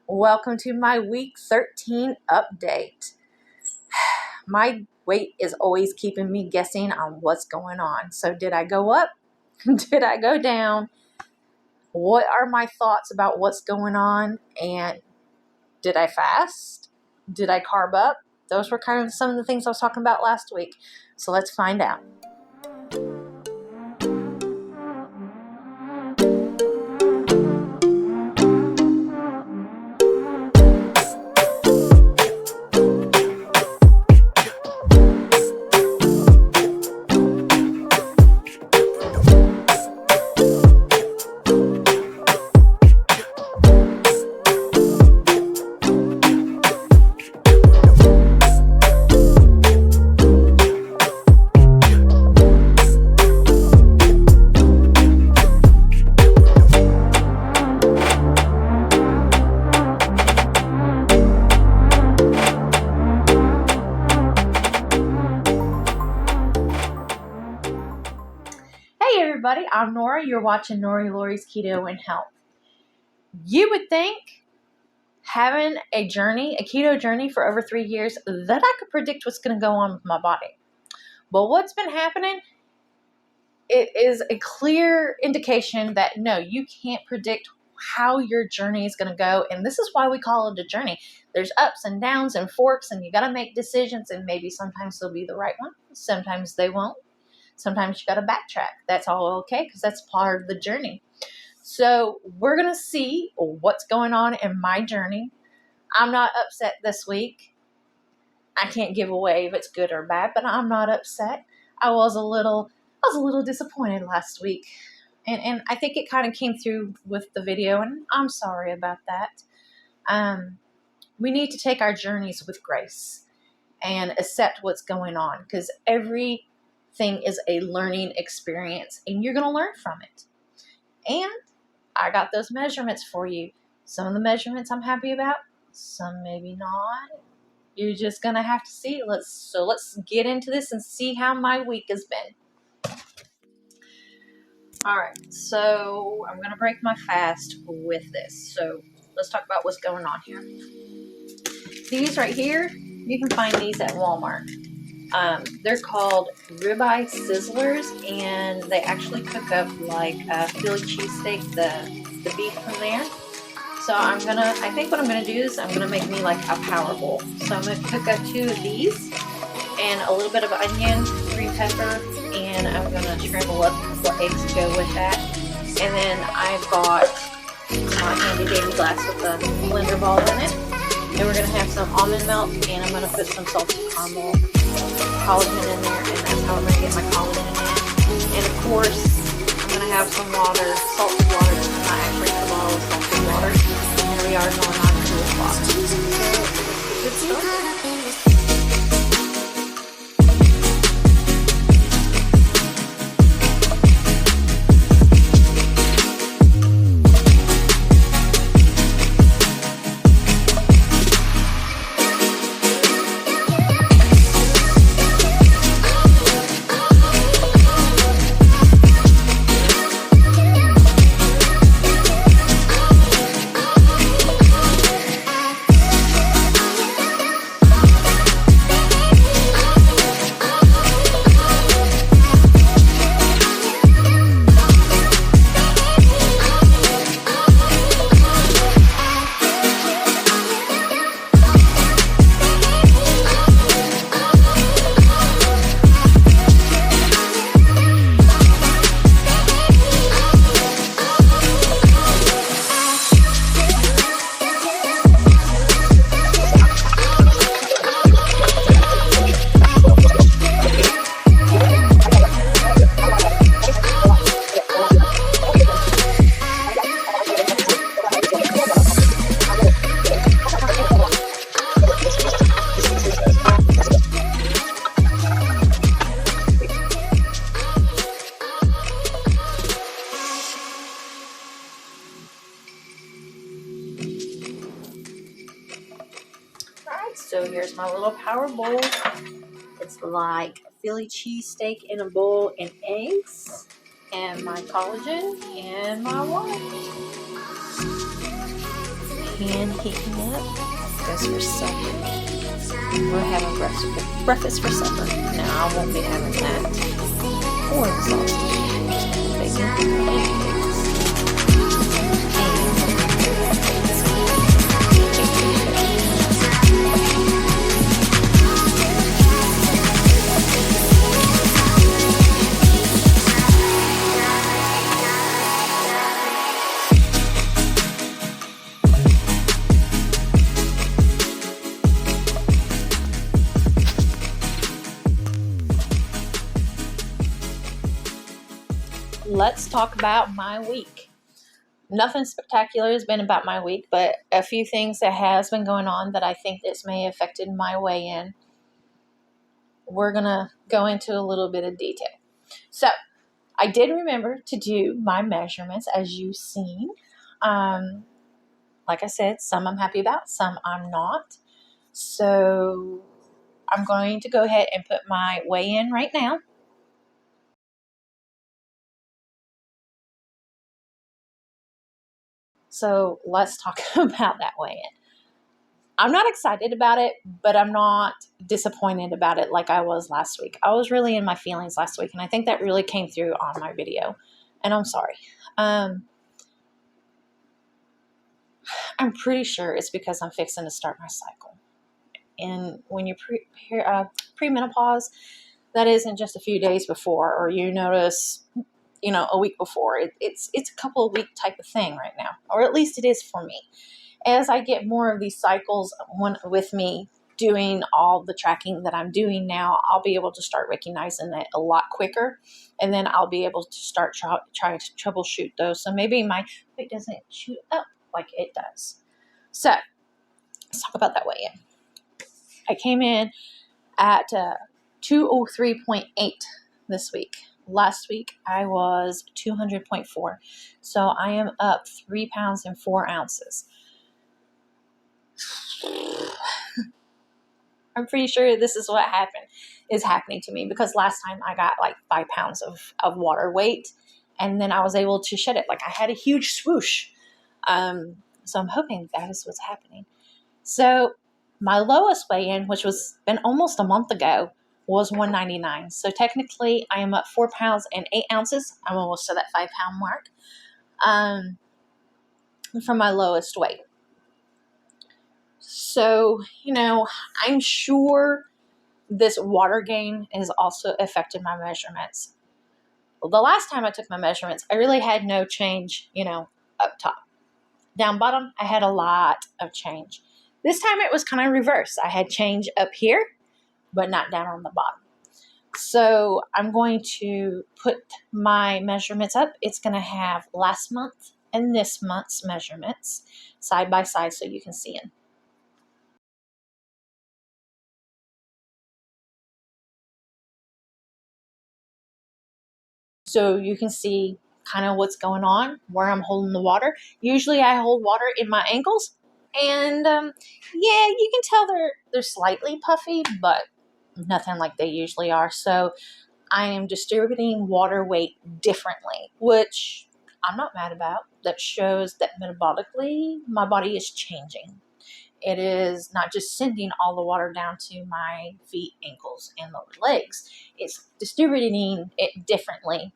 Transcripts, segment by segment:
Welcome to my week 13 update. My weight is always keeping me guessing on what's going on. So did I go up? Did I go down? What are my thoughts about what's going on? And did I fast? Did I carb up? Those were kind of some of the things I was talking about last week. So let's find out. Hey everybody, I'm Nora. You're watching Nori Lori's Keto and Health. You would think having a keto journey for over 3 years, that I could predict what's going to go on with my body. But what's been happening, it is a clear indication that no, you can't predict how your journey is going to go. And this is why we call it a journey. There's ups and downs and forks, and you got to make decisions, and maybe sometimes they'll be the right one. Sometimes they won't. Sometimes you got to backtrack. That's all okay, because that's part of the journey. So we're going to see what's going on in my journey. I'm not upset this week. I can't give away if it's good or bad, but I'm not upset. I was a little disappointed last week. And I think it kind of came through with the video, and I'm sorry about that. We need to take our journeys with grace and accept what's going on, because everything is a learning experience, and you're going to learn from it. And I got those measurements for you. Some of the measurements I'm happy about, some maybe not. You're just going to have to see. Let's get into this and see how my week has been. All right, so I'm going to break my fast with this. So let's talk about what's going on here. These right here, you can find these at Walmart. They're called ribeye sizzlers, and they actually cook up like a Philly cheesesteak, the beef from there. So I think what I'm gonna do is I'm gonna make me like a power bowl. So I'm gonna cook up 2 of these and a little bit of onion, green pepper, and I'm gonna scramble up the eggs to go with that. And then I've got my handy dandy glass with a blender ball in it. And we're gonna have some almond milk, and I'm gonna put some salted caramel collagen in there, and that's how I'm going to get my collagen in. And of course, I'm going to have some water, salted water, not actually a bottle of salted water. And here we are going on to the spot. So, good stuff. So here's my little power bowl. It's like a Philly cheesesteak in a bowl and eggs, and my collagen, and my water. pan heating up. Goes for supper. We're having breakfast for supper. No, I won't be having that. Or the sausage. Bacon, eggs. Let's talk about my week. Nothing spectacular has been about my week, but a few things that has been going on that I think this may have affected my weigh-in. We're going to go into a little bit of detail. So, I did remember to do my measurements, as you've seen. Like I said, some I'm happy about, some I'm not. So, I'm going to go ahead and put my weigh-in right now. So let's talk about that weigh-in. I'm not excited about it, but I'm not disappointed about it like I was last week. I was really in my feelings last week, and I think that really came through on my video, and I'm sorry. I'm pretty sure it's because I'm fixing to start my cycle. And when you're premenopause, that isn't just a few days before, or you notice, a week before. It's a couple of week type of thing right now, or at least it is for me. As I get more of these cycles with me doing all the tracking that I'm doing now, I'll be able to start recognizing it a lot quicker. And then I'll be able to start trying to troubleshoot those. So maybe my weight doesn't shoot up like it does. So let's talk about that weigh-in. I came in at 203.8 this week. Last week I was 200.4. So I am up 3 pounds and 4 ounces. I'm pretty sure this is what is happening to me, because last time I got like 5 pounds of water weight, and then I was able to shed it. Like I had a huge swoosh. So I'm hoping that is what's happening. So my lowest weigh-in, which was been almost a month ago, was 199. So technically I am up 4 pounds and 8 ounces. I'm almost to that 5 pound mark from my lowest weight. So, I'm sure this water gain has also affected my measurements. Well, the last time I took my measurements, I really had no change, up top. Down bottom, I had a lot of change. This time it was kind of reversed. I had change up here, but not down on the bottom. So I'm going to put my measurements up. It's going to have last month and this month's measurements side by side so you can see them. So you can see kind of what's going on, where I'm holding the water. Usually I hold water in my ankles. And you can tell they're slightly puffy, but nothing like they usually are. So I am distributing water weight differently, which I'm not mad about. That shows that metabolically my body is changing. It is not just sending all the water down to my feet, ankles, and lower legs. It's distributing it differently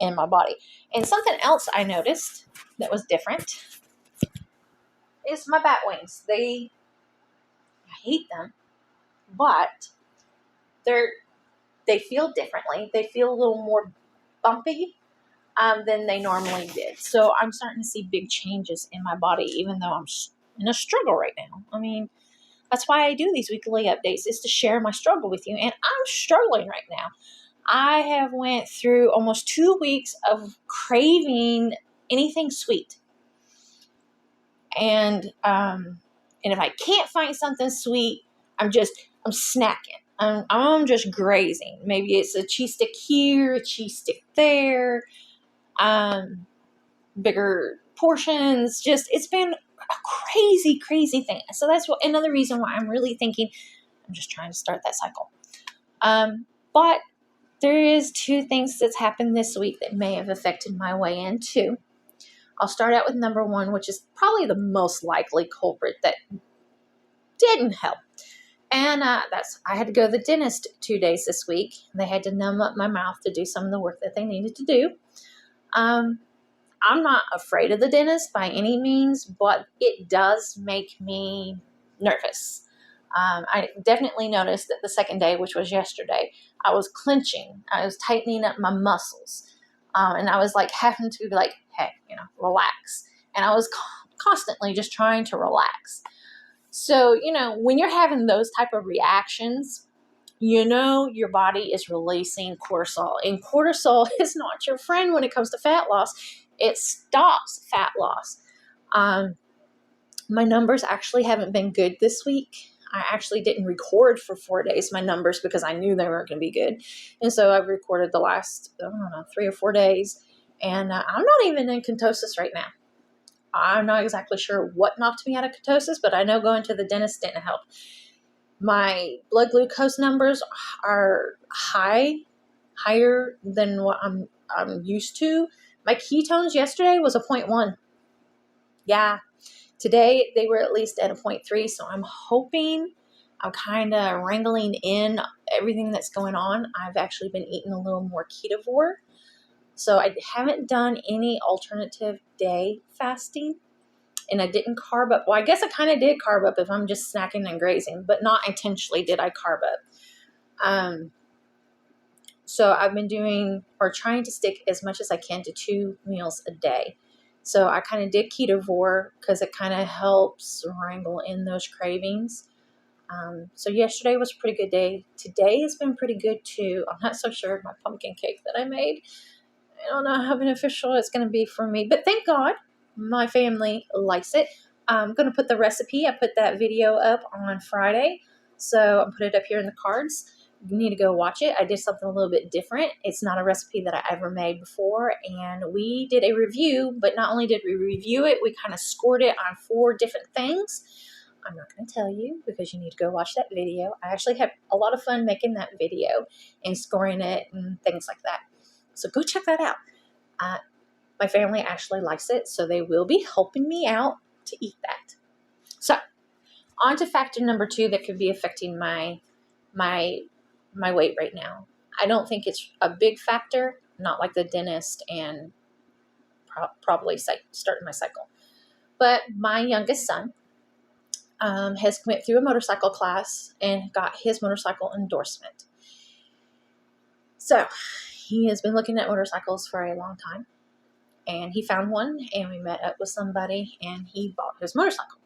in my body. And something else I noticed that was different is my bat wings. I hate them, but they feel differently. They feel a little more bumpy than they normally did. So I'm starting to see big changes in my body, even though I'm in a struggle right now. I mean, that's why I do these weekly updates, is to share my struggle with you. And I'm struggling right now. I have went through almost 2 weeks of craving anything sweet. And if I can't find something sweet, I'm snacking. I'm just grazing. Maybe it's a cheese stick here, a cheese stick there, bigger portions. It's been a crazy thing. So that's another reason why I'm really thinking I'm just trying to start that cycle. But there is 2 things that's happened this week that may have affected my weigh-in too. I'll start out with number one, which is probably the most likely culprit that didn't help. And I had to go to the dentist 2 days this week. They had to numb up my mouth to do some of the work that they needed to do. I'm not afraid of the dentist by any means, but it does make me nervous. I definitely noticed that the second day, which was yesterday, I was clenching. I was tightening up my muscles. And I was like having to be like, hey, relax. And I was constantly just trying to relax. So, when you're having those type of reactions, your body is releasing cortisol. And cortisol is not your friend when it comes to fat loss. It stops fat loss. My numbers actually haven't been good this week. I actually didn't record for 4 days my numbers because I knew they weren't going to be good. And so I've recorded the last, 3 or 4 days. And I'm not even in ketosis right now. I'm not exactly sure what knocked me out of ketosis, but I know going to the dentist didn't help. My blood glucose numbers are higher than what I'm used to. My ketones yesterday was a 0.1. Yeah. Today they were at least at a 0.3. So I'm hoping I'm kind of wrangling in everything that's going on. I've actually been eating a little more ketovore. So I haven't done any alternative day fasting. And I didn't carb up. Well, I guess I kind of did carb up if I'm just snacking and grazing, but not intentionally did I carb up. So I've been trying to stick as much as I can to 2 meals a day. So I kind of did ketovore because it kind of helps wrangle in those cravings. So yesterday was a pretty good day. Today has been pretty good too. I'm not so sure of my pumpkin cake that I made. I don't know how beneficial it's going to be for me, but thank God my family likes it. I'm going to put the recipe. I put that video up on Friday, so I'll put it up here in the cards. You need to go watch it. I did something a little bit different. It's not a recipe that I ever made before, and we did a review, but not only did we review it, we kind of scored it on 4 different things. I'm not going to tell you because you need to go watch that video. I actually had a lot of fun making that video and scoring it and things like that. So go check that out. My family actually likes it, so they will be helping me out to eat that. So on to factor number 2 that could be affecting my weight right now. I don't think it's a big factor, not like the dentist and probably starting my cycle. But my youngest son has went through a motorcycle class and got his motorcycle endorsement. So he has been looking at motorcycles for a long time. And he found one, and we met up with somebody, and he bought his motorcycle.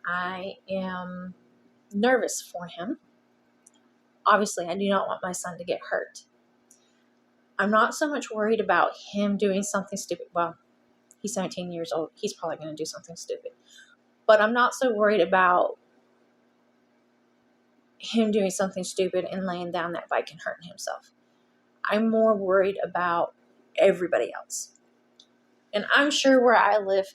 I am nervous for him. Obviously, I do not want my son to get hurt. I'm not so much worried about him doing something stupid. Well, he's 17 years old. He's probably going to do something stupid. But I'm not so worried about him doing something stupid and laying down that bike and hurting himself. I'm more worried about everybody else. And I'm sure where I live,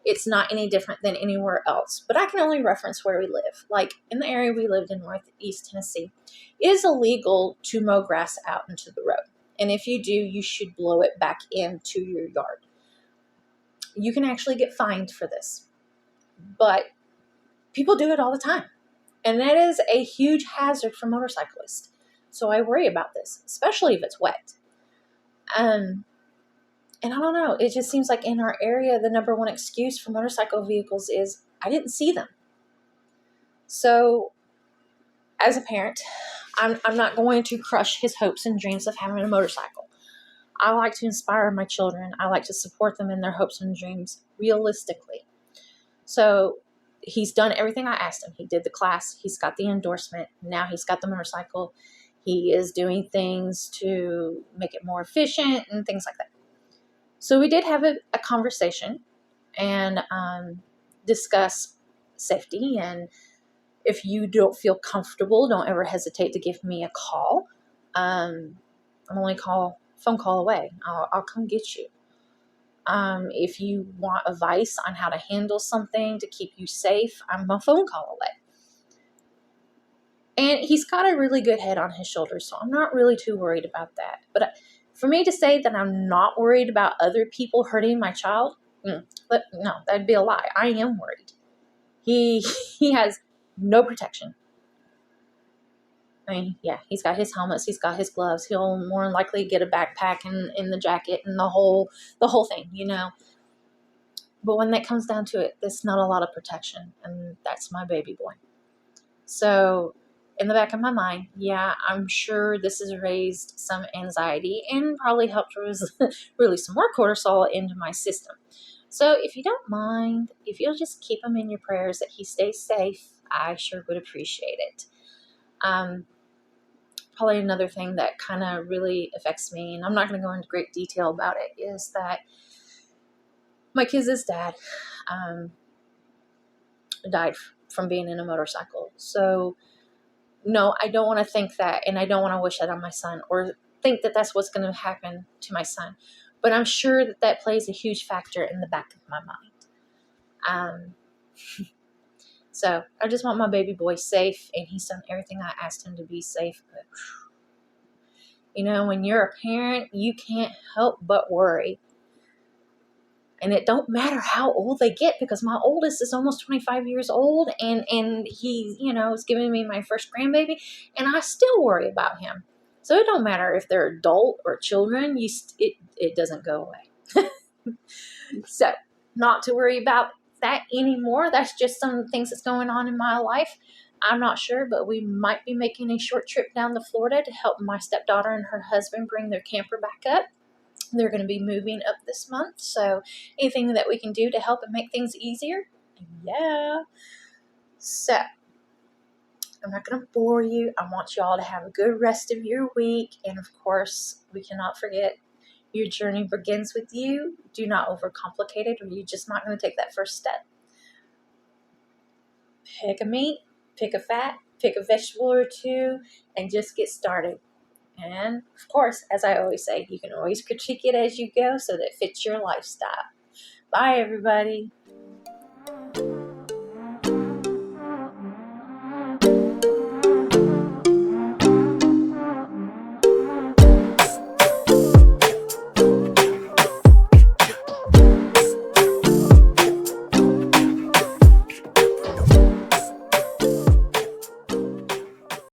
it's not any different than anywhere else. But I can only reference where we live. Like in the area we lived in Northeast Tennessee, it is illegal to mow grass out into the road. And if you do, you should blow it back into your yard. You can actually get fined for this. But people do it all the time. And that is a huge hazard for motorcyclists. So I worry about this, especially if it's wet. And I don't know, it just seems like in our area, the number one excuse for motorcycle vehicles is, I didn't see them. So as a parent, I'm not going to crush his hopes and dreams of having a motorcycle. I like to inspire my children. I like to support them in their hopes and dreams realistically. So he's done everything I asked him. He did the class. He's got the endorsement. Now he's got the motorcycle. He is doing things to make it more efficient and things like that. So we did have a conversation and discuss safety. And if you don't feel comfortable, don't ever hesitate to give me a call. I'm only a phone call away. I'll come get you. If you want advice on how to handle something to keep you safe, I'm a phone call away. And he's got a really good head on his shoulders, so I'm not really too worried about that. But For me to say that I'm not worried about other people hurting my child, but no, that'd be a lie. I am worried. He has no protection. I mean, yeah, he's got his helmets, he's got his gloves. He'll more than likely get a backpack and in the jacket and the whole thing, you know. But when that comes down to it, there's not a lot of protection, and that's my baby boy. So in the back of my mind, yeah, I'm sure this has raised some anxiety and probably helped release some more cortisol into my system. So if you don't mind, if you'll just keep him in your prayers that he stays safe, I sure would appreciate it. Probably another thing that kind of really affects me, and I'm not going to go into great detail about it, is that my kid's dad died from being in a motorcycle. So no, I don't want to think that, and I don't want to wish that on my son or think that that's what's going to happen to my son. But I'm sure that that plays a huge factor in the back of my mind. So I just want my baby boy safe, and he's done everything I asked him to be safe. But, you know, when you're a parent, you can't help but worry. And it don't matter how old they get, because my oldest is almost 25 years old, and he, you know, is giving me my first grandbaby, and I still worry about him. So it don't matter if they're adult or children, it doesn't go away. So not to worry about that anymore. That's just some of the things that's going on in my life. I'm not sure, but we might be making a short trip down to Florida to help my stepdaughter and her husband bring their camper back up. They're going to be moving up this month, so anything that we can do to help and make things easier, yeah. So I'm not going to bore you. I want you all to have a good rest of your week, and of course, we cannot forget, your journey begins with you. Do not overcomplicate it, or you're just not going to take that first step. Pick a meat, pick a fat, pick a vegetable or two, and just get started. And of course, as I always say, you can always critique it as you go so that it fits your lifestyle. Bye, everybody.